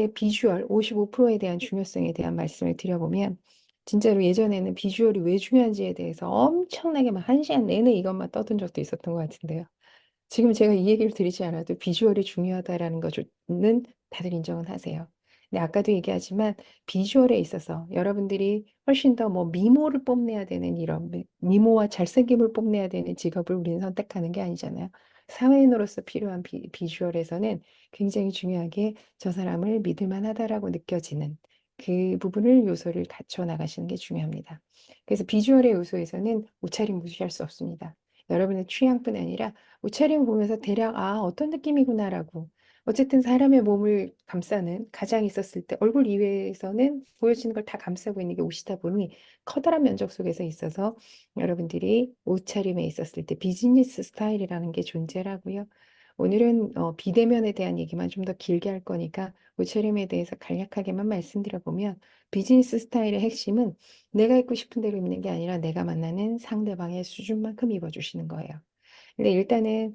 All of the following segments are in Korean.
여성의 비주얼 55%에 대한 중요성에 대한 말씀을 드려보면 진짜로 예전에는 비주얼이 왜 중요한지에 대해서 엄청나게 막 1시간 내내 이것만 떠든 적도 있었던 것 같은데요. 지금 제가 이 얘기를 드리지 않아도 비주얼이 중요하다라는 것은 다들 인정은 하세요. 근데 아까도 얘기하지만 비주얼에 있어서 여러분들이 훨씬 더 뭐 미모를 뽐내야 되는 이런 미모와 잘생김을 뽐내야 되는 직업을 우리는 선택하는 게 아니잖아요. 사회인으로서 필요한 비주얼에서는 굉장히 중요하게 저 사람을 믿을 만하다라고 느껴지는 그 부분을 요소를 갖춰 나가시는 게 중요합니다. 그래서 비주얼의 요소에서는 옷차림 무시할 수 없습니다. 여러분의 취향뿐 아니라 옷차림 보면서 대략 어떤 느낌이구나라고 어쨌든 사람의 몸을 감싸는 가장이 있었을 때 얼굴 이외에서는 보여지는 걸 다 감싸고 있는 게 옷이다 보니 커다란 면적 속에서 있어서 여러분들이 옷차림에 있었을 때 비즈니스 스타일이라는 게 존재하고요. 오늘은 비대면에 대한 얘기만 좀 더 길게 할 거니까 옷차림에 대해서 간략하게만 말씀드려 보면 비즈니스 스타일의 핵심은 내가 입고 싶은 대로 입는 게 아니라 내가 만나는 상대방의 수준만큼 입어주시는 거예요. 근데 일단은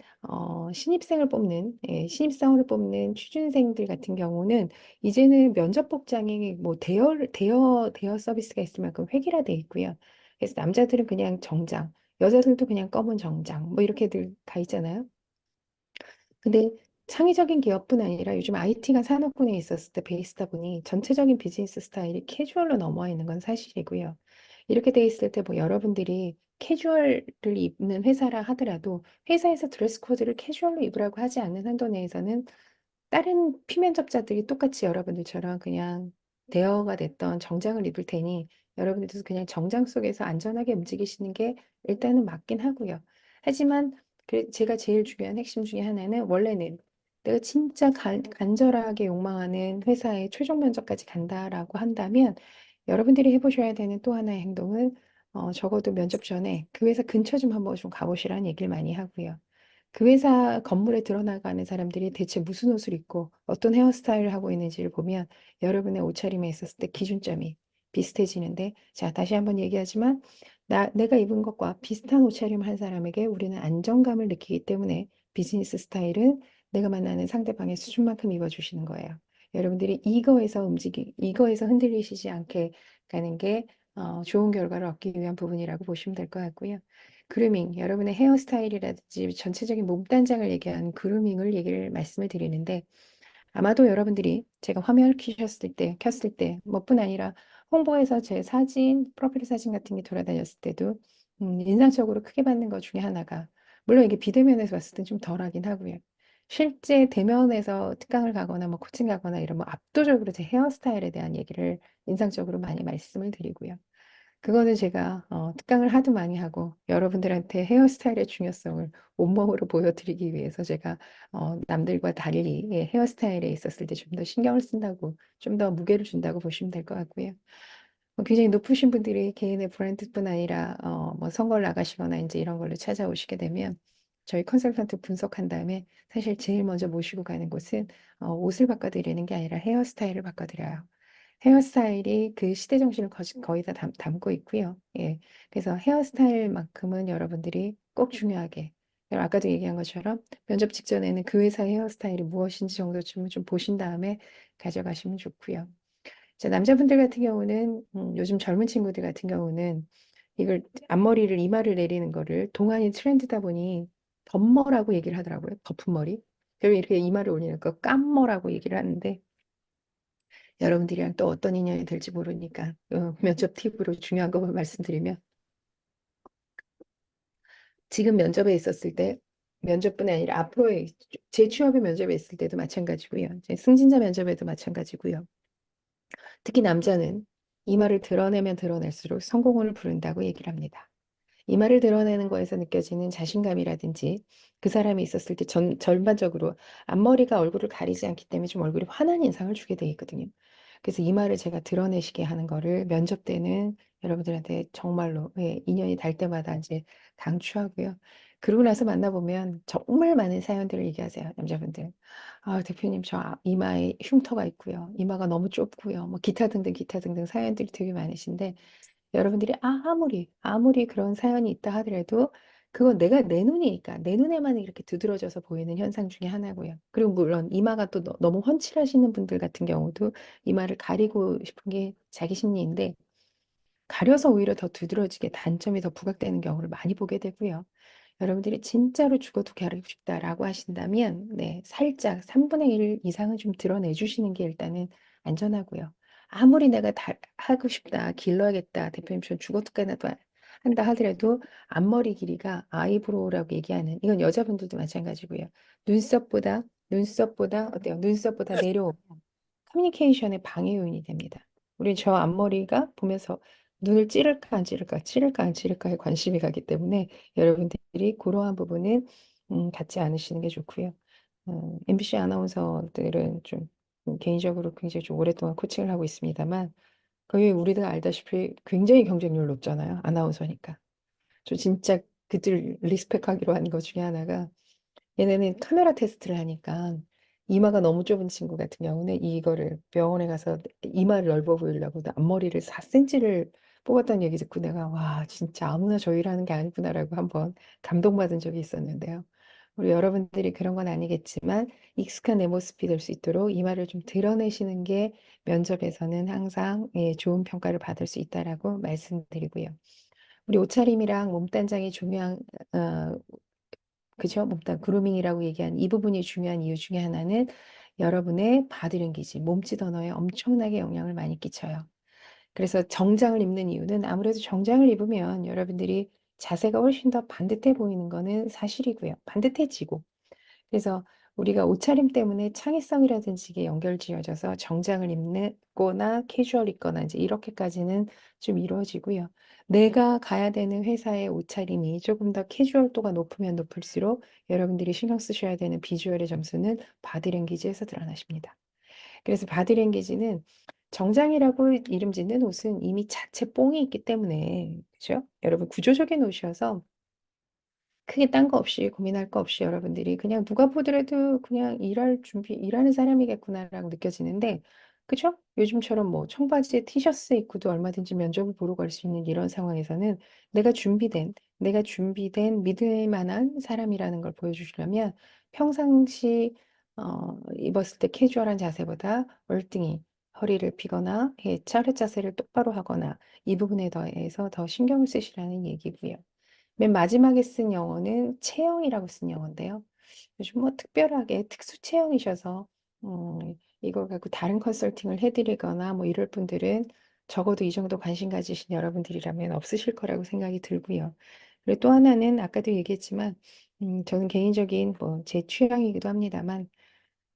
신입생을 뽑는 신입사원을 뽑는 취준생들 같은 경우는 이제는 면접 복장이 뭐 대여 서비스가 있을 만큼 획일화돼 있고요. 그래서 남자들은 그냥 정장, 여자들도 그냥 검은 정장 뭐 이렇게들 가 있잖아요. 근데 창의적인 기업뿐 아니라 요즘 IT가 산업군에 있었을 때 베이스다 보니 전체적인 비즈니스 스타일이 캐주얼로 넘어와 있는 건 사실이고요. 이렇게 돼 있을 때 뭐 여러분들이 캐주얼을 입는 회사라 하더라도 회사에서 드레스 코드를 캐주얼로 입으라고 하지 않는 한도 내에서는 다른 피면접자들이 똑같이 여러분들처럼 그냥 대여가 됐던 정장을 입을 테니 여러분들도 그냥 정장 속에서 안전하게 움직이시는 게 일단은 맞긴 하고요. 하지만 제가 제일 중요한 핵심 중에 하나는 원래는 내가 진짜 간절하게 욕망하는 회사의 최종 면접까지 간다라고 한다면 여러분들이 해보셔야 되는 또 하나의 행동은 적어도 면접 전에 그 회사 근처 좀 한번 좀 가보시라는 얘기를 많이 하고요. 그 회사 건물에 들어나가는 사람들이 대체 무슨 옷을 입고 어떤 헤어스타일을 하고 있는지를 보면 여러분의 옷차림에 있었을 때 기준점이 비슷해지는데, 자, 다시 한번 얘기하지만 내가 입은 것과 비슷한 옷차림을 한 사람에게 우리는 안정감을 느끼기 때문에 비즈니스 스타일은 내가 만나는 상대방의 수준만큼 입어주시는 거예요. 여러분들이 이거에서 흔들리시지 않게 가는 게 좋은 결과를 얻기 위한 부분이라고 보시면 될 것 같고요. 그루밍, 여러분의 헤어스타일이라든지 전체적인 몸단장을 얘기하는 그루밍을 말씀을 드리는데 아마도 여러분들이 제가 화면을 켰을 때, 뭐뿐 아니라 홍보에서 제 사진, 프로필 사진 같은 게 돌아다녔을 때도 인상적으로 크게 받는 것 중에 하나가, 물론 이게 비대면에서 봤을 땐 좀 덜하긴 하고요. 실제 대면에서 특강을 가거나 뭐 코칭 가거나 이러면 압도적으로 제 헤어스타일에 대한 얘기를 인상적으로 많이 말씀을 드리고요. 그거는 제가 특강을 하도 많이 하고 여러분들한테 헤어스타일의 중요성을 온몸으로 보여드리기 위해서 제가 남들과 달리 헤어스타일에 있었을 때 좀 더 신경을 쓴다고, 좀 더 무게를 준다고 보시면 될 것 같고요. 굉장히 높으신 분들이 개인의 브랜드뿐 아니라 뭐 선거를 나가시거나 이제 이런 걸로 찾아오시게 되면 저희 컨설턴트 분석한 다음에 사실 제일 먼저 모시고 가는 곳은 옷을 바꿔드리는 게 아니라 헤어스타일을 바꿔드려요. 헤어스타일이 그 시대 정신을 거의 다 담고 있고요. 예. 그래서 헤어스타일만큼은 여러분들이 꼭 중요하게, 그리고 아까도 얘기한 것처럼 면접 직전에는 그 회사의 헤어스타일이 무엇인지 정도쯤은 좀 보신 다음에 가져가시면 좋고요. 자, 남자분들 같은 경우는 요즘 젊은 친구들 같은 경우는 이걸 앞머리를 이마를 내리는 거를 동안이 트렌드다 보니 덤머라고 얘기를 하더라고요. 덮은 머리. 그리고 이렇게 이마를 올리는 거 깜머라고 얘기를 하는데 여러분들이랑 또 어떤 인연이 될지 모르니까 면접 팁으로 중요한 것만 말씀드리면 지금 면접에 있었을 때 면접뿐 아니라 앞으로의 재취업의 면접에 있을 때도 마찬가지고요. 이제 승진자 면접에도 마찬가지고요. 특히 남자는 이마를 드러내면 드러낼수록 성공을 부른다고 얘기를 합니다. 이마를 드러내는 거에서 느껴지는 자신감이라든지 그 사람이 있었을 때 전반적으로 앞머리가 얼굴을 가리지 않기 때문에 좀 얼굴이 환한 인상을 주게 돼 있거든요. 그래서 이마를 제가 드러내시게 하는 거를 면접 때는 여러분들한테 정말로 인연이 달 때마다 이제 강추하고요. 그러고 나서 만나보면 정말 많은 사연들을 얘기하세요, 남자분들. 대표님, 저 이마에 흉터가 있고요. 이마가 너무 좁고요. 뭐 기타 등등 사연들이 되게 많으신데 여러분들이 아무리 그런 사연이 있다 하더라도 그건 내가 내 눈이니까 내 눈에만 이렇게 두드러져서 보이는 현상 중에 하나고요. 그리고 물론 이마가 또 너무 훤칠하시는 분들 같은 경우도 이마를 가리고 싶은 게 자기 심리인데 가려서 오히려 더 두드러지게 단점이 더 부각되는 경우를 많이 보게 되고요. 여러분들이 진짜로 죽어도 가리고 싶다라고 하신다면, 네, 살짝 3분의 1 이상은 좀 드러내 주시는 게 일단은 안전하고요. 아무리 내가 다 하고 싶다, 길러야겠다, 대표님처럼 죽어도 까나도 한다 하더라도 앞머리 길이가 아이브로우라고 얘기하는, 이건 여자분들도 마찬가지고요. 눈썹보다 어때요? 눈썹보다 내려오면 커뮤니케이션의 방해 요인이 됩니다. 우리 저 앞머리가 보면서 눈을 찌를까 안 찌를까, 찌를까 안 찌를까에 관심이 가기 때문에 여러분들이 그러한 부분은 갖지 않으시는 게 좋고요. MBC 아나운서들은 좀 개인적으로 굉장히 좀 오랫동안 코칭을 하고 있습니다만 거의 우리가 알다시피 굉장히 경쟁률 높잖아요. 아나운서니까. 저 진짜 그들 리스펙하기로 한 것 중에 하나가 얘네는 카메라 테스트를 하니까 이마가 너무 좁은 친구 같은 경우는 이거를 병원에 가서 이마를 넓어 보이려고 앞머리를 4cm를 뽑았다는 얘기 듣고 내가 와 진짜 아무나 저 일하는 게 아니구나라고 한번 감동받은 적이 있었는데요. 우리 여러분들이 그런 건 아니겠지만 익숙한 내 모습이 될 수 있도록 이마를 좀 드러내시는 게 면접에서는 항상 예, 좋은 평가를 받을 수 있다라고 말씀드리고요. 우리 옷차림이랑 몸단장이 중요한 어, 그죠? 일단 그루밍이라고 얘기한 이 부분이 중요한 이유 중에 하나는 여러분의 바디랭귀지, 몸짓 언어에 엄청나게 영향을 많이 끼쳐요. 그래서 정장을 입는 이유는 아무래도 정장을 입으면 여러분들이 자세가 훨씬 더 반듯해 보이는 거는 사실이고요. 반듯해지고 그래서 우리가 옷차림 때문에 창의성이라든지 이게 연결지어져서 정장을 입거나 캐주얼 입거나 이제 이렇게까지는 좀 이루어지고요. 내가 가야 되는 회사의 옷차림이 조금 더 캐주얼도가 높으면 높을수록 여러분들이 신경 쓰셔야 되는 비주얼의 점수는 바디랭귀지에서 드러나십니다. 그래서 바디랭귀지는 정장이라고 이름 짓는 옷은 이미 자체 뽕이 있기 때문에 그죠? 여러분 구조적인 옷이어서 크게 딴 거 없이 고민할 거 없이 여러분들이 그냥 누가 보더라도 그냥 일하는 사람이겠구나라고 느껴지는데, 그죠? 요즘처럼 뭐 청바지에 티셔츠 입고도 얼마든지 면접을 보러 갈 수 있는 이런 상황에서는 내가 준비된 믿을 만한 사람이라는 걸 보여주시려면 평상시 입었을 때 캐주얼한 자세보다 월등히 허리를 피거나 차렷 자세를 똑바로 하거나 이 부분에 대해서 더 신경을 쓰시라는 얘기고요. 맨 마지막에 쓴 영어는 체형이라고 쓴 영어인데요. 요즘 뭐 특별하게 특수 체형이셔서 이걸 갖고 다른 컨설팅을 해드리거나 뭐 이럴 분들은 적어도 이 정도 관심 가지신 여러분들이라면 없으실 거라고 생각이 들고요. 그리고 또 하나는 아까도 얘기했지만 저는 개인적인 뭐 제 취향이기도 합니다만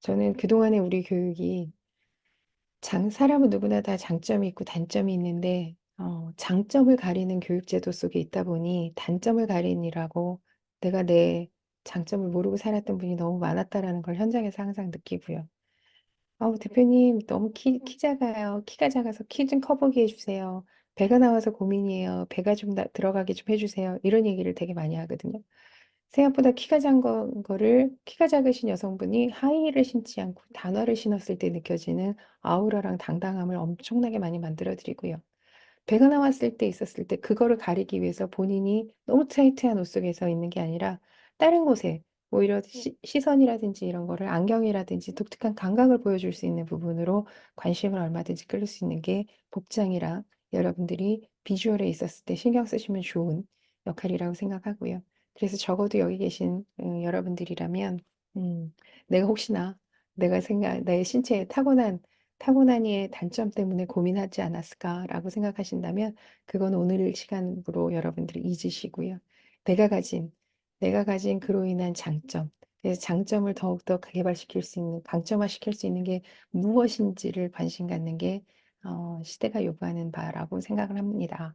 저는 그동안의 우리 교육이 사람은 누구나 다 장점이 있고 단점이 있는데, 장점을 가리는 교육제도 속에 있다 보니 단점을 가리느라고 내가 내 장점을 모르고 살았던 분이 너무 많았다라는 걸 현장에서 항상 느끼고요. 대표님, 너무 키 작아요. 키가 작아서 키 좀 커보게 해주세요. 배가 나와서 고민이에요. 배가 좀 들어가게 좀 해주세요. 이런 얘기를 되게 많이 하거든요. 생각보다 키가 작으신 여성분이 하이힐을 신지 않고 단화를 신었을 때 느껴지는 아우라랑 당당함을 엄청나게 많이 만들어 드리고요. 배가 나왔을 때 있었을 때 그거를 가리기 위해서 본인이 너무 타이트한 옷 속에서 있는 게 아니라 다른 곳에 오히려 시선이라든지 이런 거를 안경이라든지 독특한 감각을 보여줄 수 있는 부분으로 관심을 얼마든지 끌릴 수 있는 게 복장이라 여러분들이 비주얼에 있었을 때 신경 쓰시면 좋은 역할이라고 생각하고요. 그래서 적어도 여기 계신 여러분들이라면 음, 내가 혹시나 내 신체에 타고난 이의 단점 때문에 고민하지 않았을까라고 생각하신다면 그건 오늘 시간으로 여러분들이 잊으시고요. 내가 가진 내가 가진 그로 인한 장점, 그래서 장점을 더욱더 개발시킬 수 있는, 강점화시킬 수 있는 게 무엇인지를 관심 갖는 게 시대가 요구하는 바라고 생각을 합니다.